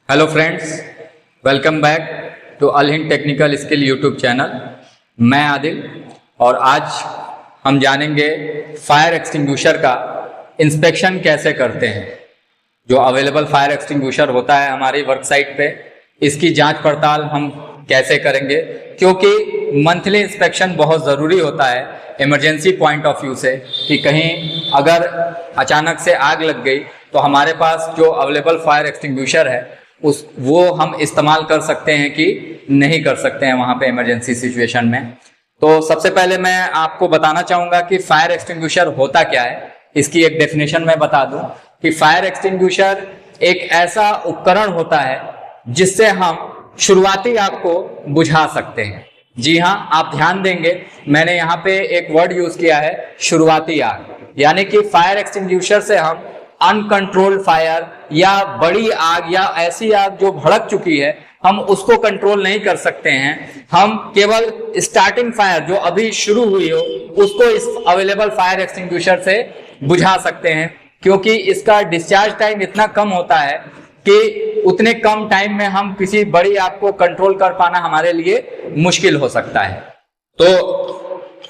Hello friends, welcome back to Al Hind technical skill YouTube channel. मैं आदिल और आज हम जानेंगे फायर एक्सटिंग्विशर का इंस्पेक्शन कैसे करते हैं। जो अवेलेबल फायर एक्सटिंग्विशर होता है हमारी वर्क साइट पे, इसकी जांच पड़ताल हम कैसे करेंगे, क्योंकि मंथली इंस्पेक्शन बहुत ज़रूरी होता है इमरजेंसी पॉइंट ऑफ व्यू से कि कहीं अगर अचानक से आग लग गई तो हमारे पास जो अवेलेबल फायर एक्सटिंग्विशर है वो हम इस्तेमाल कर सकते हैं कि नहीं कर सकते हैं वहाँ पे इमरजेंसी सिचुएशन में। तो सबसे पहले मैं आपको बताना चाहूँगा कि फायर एक्सटिंग्विशर होता क्या है। इसकी एक डेफिनेशन मैं बता दूं कि फायर एक्सटिंग्विशर एक ऐसा उपकरण होता है जिससे हम शुरुआती आग को बुझा सकते हैं। जी हाँ, आप ध्यान देंगे, मैंने यहाँ पे एक वर्ड यूज किया है, शुरुआती आग। यानी कि फायर एक्सटिंग्विशर से हम अनकंट्रोल्ड फायर या बड़ी आग या ऐसी आग जो भड़क चुकी है हम उसको कंट्रोल नहीं कर सकते हैं। हम केवल स्टार्टिंग फायर जो अभी शुरू हुई हो उसको इस अवेलेबल फायर एक्सटिंग्विशर से बुझा सकते हैं, क्योंकि इसका डिस्चार्ज टाइम इतना कम होता है कि उतने कम टाइम में हम किसी बड़ी आग को कंट्रोल कर पाना हमारे लिए मुश्किल हो सकता है। तो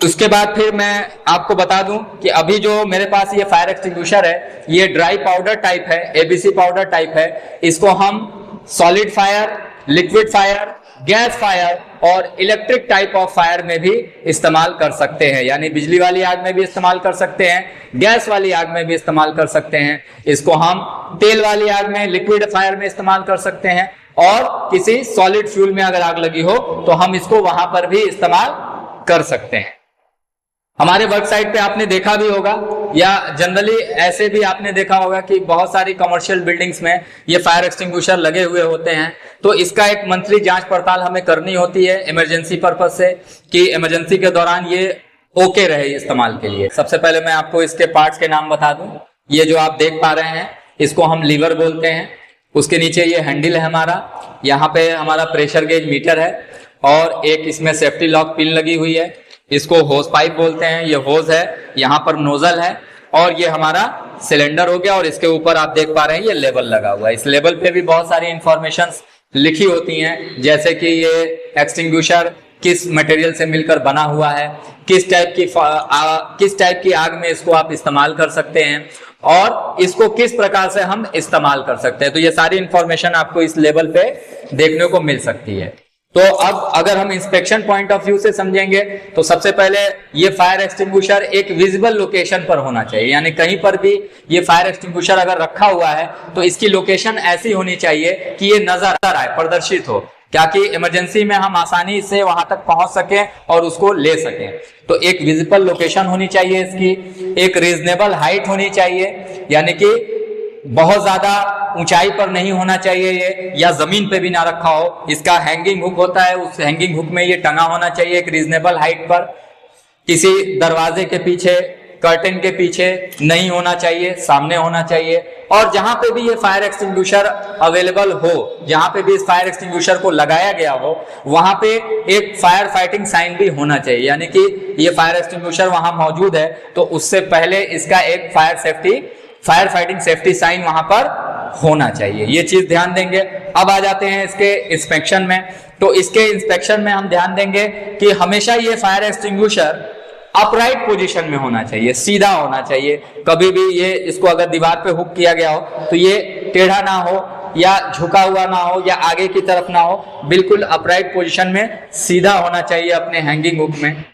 उसके बाद फिर मैं आपको बता दूं कि अभी जो मेरे पास ये फायर एक्सटिंग्विशर है ये ड्राई पाउडर टाइप है, एबीसी पाउडर टाइप है। इसको हम solid fire, liquid fire, gas fire और इलेक्ट्रिक टाइप ऑफ फायर में भी इस्तेमाल कर सकते हैं। यानी बिजली वाली आग में भी इस्तेमाल कर सकते हैं, गैस वाली आग में भी इस्तेमाल कर सकते हैं। इसको हम तेल वाली आग में, लिक्विड फायर में इस्तेमाल कर सकते हैं, और किसी सॉलिड फ्यूल में अगर आग लगी हो तो हम इसको वहां पर भी इस्तेमाल कर सकते हैं। हमारे वर्क साइट पे आपने देखा भी होगा या जनरली ऐसे भी आपने देखा होगा कि बहुत सारी कमर्शियल बिल्डिंग्स में ये फायर एक्सटिंग्विशर लगे हुए होते हैं। तो इसका एक मंथली जांच पड़ताल हमें करनी होती है इमरजेंसी पर्पस से, कि इमरजेंसी के दौरान ये ओके रहे इस्तेमाल के लिए। सबसे पहले मैं आपको इसके पार्ट्स के नाम बता दूं। ये जो आप देख पा रहे हैं इसको हम लीवर बोलते हैं। उसके नीचे ये हैंडल है हमारा, यहाँ पे हमारा प्रेशर गेज मीटर है और एक इसमें सेफ्टी लॉक पिन लगी हुई है। इसको होज पाइप बोलते हैं। ये होज है, यहाँ पर नोजल है और ये हमारा सिलेंडर हो गया। और इसके ऊपर आप देख पा रहे हैं ये लेबल लगा हुआ है। इस लेबल पे भी बहुत सारी इंफॉर्मेशंस लिखी होती हैं, जैसे कि ये एक्सटिंग्विशर किस मटेरियल से मिलकर बना हुआ है, किस टाइप की आग में इसको आप इस्तेमाल कर सकते हैं और इसको किस प्रकार से हम इस्तेमाल कर सकते हैं। तो ये सारी इंफॉर्मेशन आपको इस लेबल पे देखने को मिल सकती है। तो अब अगर हम इंस्पेक्शन पॉइंट ऑफ व्यू से समझेंगे तो सबसे पहले ये फायर एक्सटिंग्विशर एक विजिबल लोकेशन पर होना चाहिए। यानी कहीं पर भी ये फायर एक्सटिंग्विशर अगर रखा हुआ है तो इसकी लोकेशन ऐसी होनी चाहिए कि ये नजर आए, प्रदर्शित हो, क्या कि इमरजेंसी में हम आसानी से वहां तक पहुंच सकें और उसको ले सकें। तो एक विजिबल लोकेशन होनी चाहिए इसकी, एक रीजनेबल हाइट होनी चाहिए, यानी कि बहुत ज्यादा ऊंचाई पर नहीं होना चाहिए ये, या जमीन पे भी ना रखा हो। इसका हैंगिंग हुक होता है, उस हैंगिंग हुक में ये टंगा होना चाहिए एक रीजनेबल हाइट पर। किसी दरवाजे के पीछे, कर्टेन के पीछे नहीं होना चाहिए, सामने होना चाहिए। और जहां पे भी ये फायर एक्सटिंग्विशर अवेलेबल हो, जहां पे भी इस फायर एक्सटिंग्विशर को लगाया गया हो, वहां पे एक फायर फाइटिंग साइन भी होना चाहिए। यानी कि ये फायर एक्सटिंग्विशर वहां मौजूद है तो उससे पहले इसका एक फायर फाइटिंग सेफ्टी साइन वहां पर होना चाहिए। ये चीज ध्यान देंगे। अब आ जाते हैं इसके इंस्पेक्शन में। तो इसके इंस्पेक्शन में हम ध्यान देंगे कि हमेशा ये फायर एक्सटिंग्विशर अपराइट पोजीशन में होना चाहिए, सीधा होना चाहिए। कभी भी ये इसको अगर दीवार पे हुक किया गया हो तो ये टेढ़ा ना हो या झुका हुआ ना हो या आगे की तरफ ना हो, बिल्कुल अपराइट पोजीशन में सीधा होना चाहिए अपने हैंगिंग हुक में।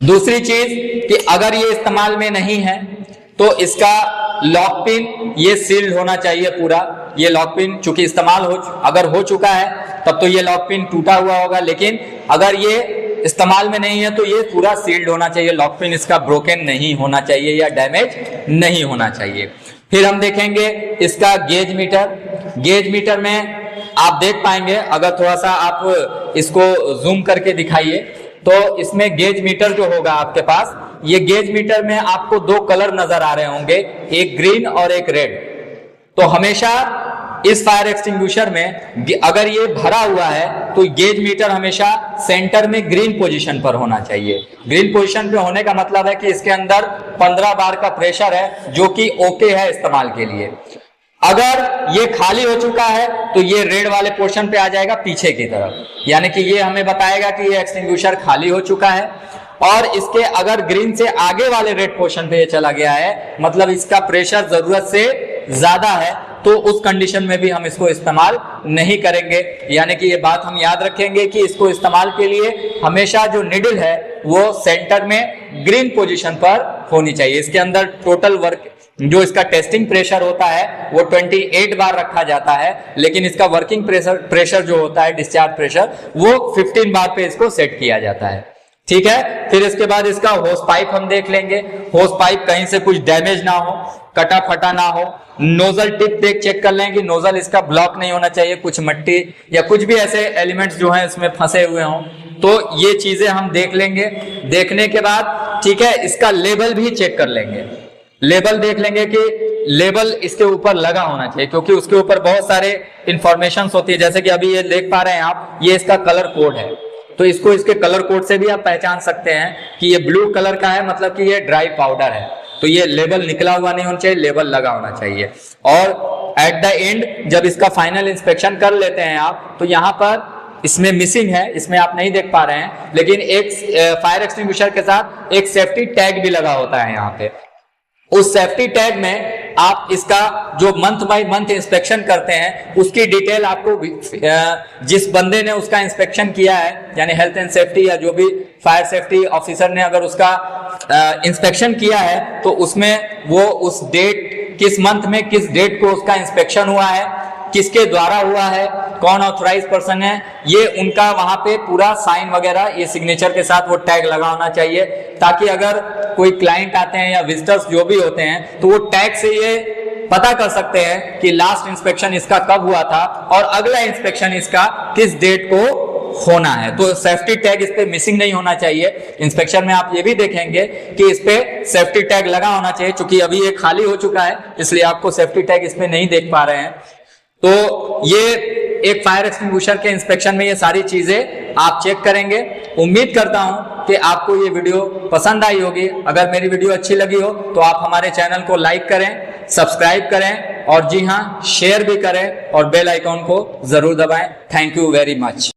दूसरी चीज कि अगर ये इस्तेमाल में नहीं है तो इसका लॉक पिन ये सील्ड होना चाहिए पूरा। ये लॉक पिन चूंकि इस्तेमाल अगर हो चुका है तब तो ये लॉक पिन टूटा हुआ होगा, लेकिन अगर ये इस्तेमाल में नहीं है तो ये पूरा सील्ड होना चाहिए। लॉक पिन इसका ब्रोकन नहीं होना चाहिए या डैमेज नहीं होना चाहिए। फिर हम देखेंगे इसका गेज मीटर। गेज मीटर में आप देख पाएंगे, अगर थोड़ा सा आप इसको जूम करके दिखाइए तो इसमें गेज मीटर जो होगा आपके पास, ये गेज मीटर में आपको दो कलर नजर आ रहे होंगे, एक ग्रीन और एक रेड। तो हमेशा इस फायर एक्सटिंग्विशर में अगर ये भरा हुआ है तो गेज मीटर हमेशा सेंटर में ग्रीन पोजीशन पर होना चाहिए। ग्रीन पोजीशन पे होने का मतलब है कि इसके अंदर 15 बार का प्रेशर है, जो कि ओके है इस्तेमाल के लिए। अगर ये खाली हो चुका है तो ये रेड वाले पोर्शन पे आ जाएगा पीछे की तरफ, यानी कि ये हमें बताएगा कि ये एक्सटिंग्विशर खाली हो चुका है। और इसके अगर ग्रीन से आगे वाले रेड पोर्शन पे ये चला गया है, मतलब इसका प्रेशर जरूरत से ज्यादा है, तो उस कंडीशन में भी हम इसको इस्तेमाल नहीं करेंगे। यानी कि ये बात हम याद रखेंगे कि इसको इस्तेमाल के लिए हमेशा जो निडल है वो सेंटर में ग्रीन पोजीशन पर होनी चाहिए। इसके अंदर टोटल वर्क जो इसका टेस्टिंग प्रेशर होता है वो 28 बार रखा जाता है, लेकिन इसका वर्किंग प्रेशर जो होता है, डिस्चार्ज प्रेशर, वो 15 बार पे इसको सेट किया जाता है। ठीक है, फिर इसके बाद इसका होस पाइप हम देख लेंगे। होस पाइप कहीं से कुछ डैमेज ना हो, कटा फटा ना हो। नोजल टिप चेक कर लें कि नोजल इसका ब्लॉक नहीं होना चाहिए, कुछ मट्टी या कुछ भी ऐसे एलिमेंट्स जो हैं इसमें फंसे हुए हों, तो ये चीजें हम देख लेंगे। देखने के बाद ठीक है, इसका लेबल भी चेक कर लेंगे। लेबल देख लेंगे कि लेबल इसके ऊपर लगा होना चाहिए, क्योंकि उसके ऊपर बहुत सारे इंफॉर्मेशन होती है। जैसे कि अभी ये देख पा रहे हैं आप, ये इसका कलर कोड है, तो इसको इसके कलर कोड से भी आप पहचान सकते हैं कि ये ब्लू कलर का है, मतलब कि ये ड्राई पाउडर है। तो ये लेबल निकला हुआ नहीं होना चाहिए, लेबल लगा होना चाहिए। और एट द एंड जब इसका फाइनल इंस्पेक्शन कर लेते हैं आप, तो यहाँ पर इसमें मिसिंग है, इसमें आप नहीं देख पा रहे हैं, लेकिन एक फायर एक्सटिंग्विशर के साथ एक सेफ्टी टैग भी लगा होता है यहाँ पे। उस सेफ्टी टैग में आप इसका जो मंथ बाय मंथ इंस्पेक्शन करते हैं उसकी डिटेल आपको, जिस बंदे ने उसका इंस्पेक्शन किया है, यानी हेल्थ एंड सेफ्टी या जो भी फायर सेफ्टी ऑफिसर ने अगर उसका इंस्पेक्शन किया है, तो उसमें वो उस डेट, किस मंथ में किस डेट को उसका इंस्पेक्शन हुआ है, किसके द्वारा हुआ है, कौन ऑथराइज पर्सन है, ये उनका वहां पे पूरा साइन वगैरह, ये सिग्नेचर के साथ वो टैग लगा होना चाहिए, ताकि अगर कोई क्लाइंट आते हैं या विजिटर्स जो भी होते हैं, तो वो टैग से ये पता कर सकते हैं कि लास्ट इंस्पेक्शन इसका कब हुआ था और अगला इंस्पेक्शन इसका किस डेट को होना है। तो सेफ्टी टैग इस पे मिसिंग नहीं होना चाहिए। इंस्पेक्शन में आप ये भी देखेंगे कि इस पे सेफ्टी टैग लगा होना चाहिए। चूंकि अभी ये खाली हो चुका है, इसलिए आपको सेफ्टी टैग इसमें नहीं देख पा रहे हैं। तो ये एक फायर एक्सटिंग्विशर के इंस्पेक्शन में ये सारी चीजें आप चेक करेंगे। उम्मीद करता हूं कि आपको ये वीडियो पसंद आई होगी। अगर मेरी वीडियो अच्छी लगी हो तो आप हमारे चैनल को लाइक करें, सब्सक्राइब करें और जी हां, शेयर भी करें और बेल आइकॉन को जरूर दबाएं। Thank you very much.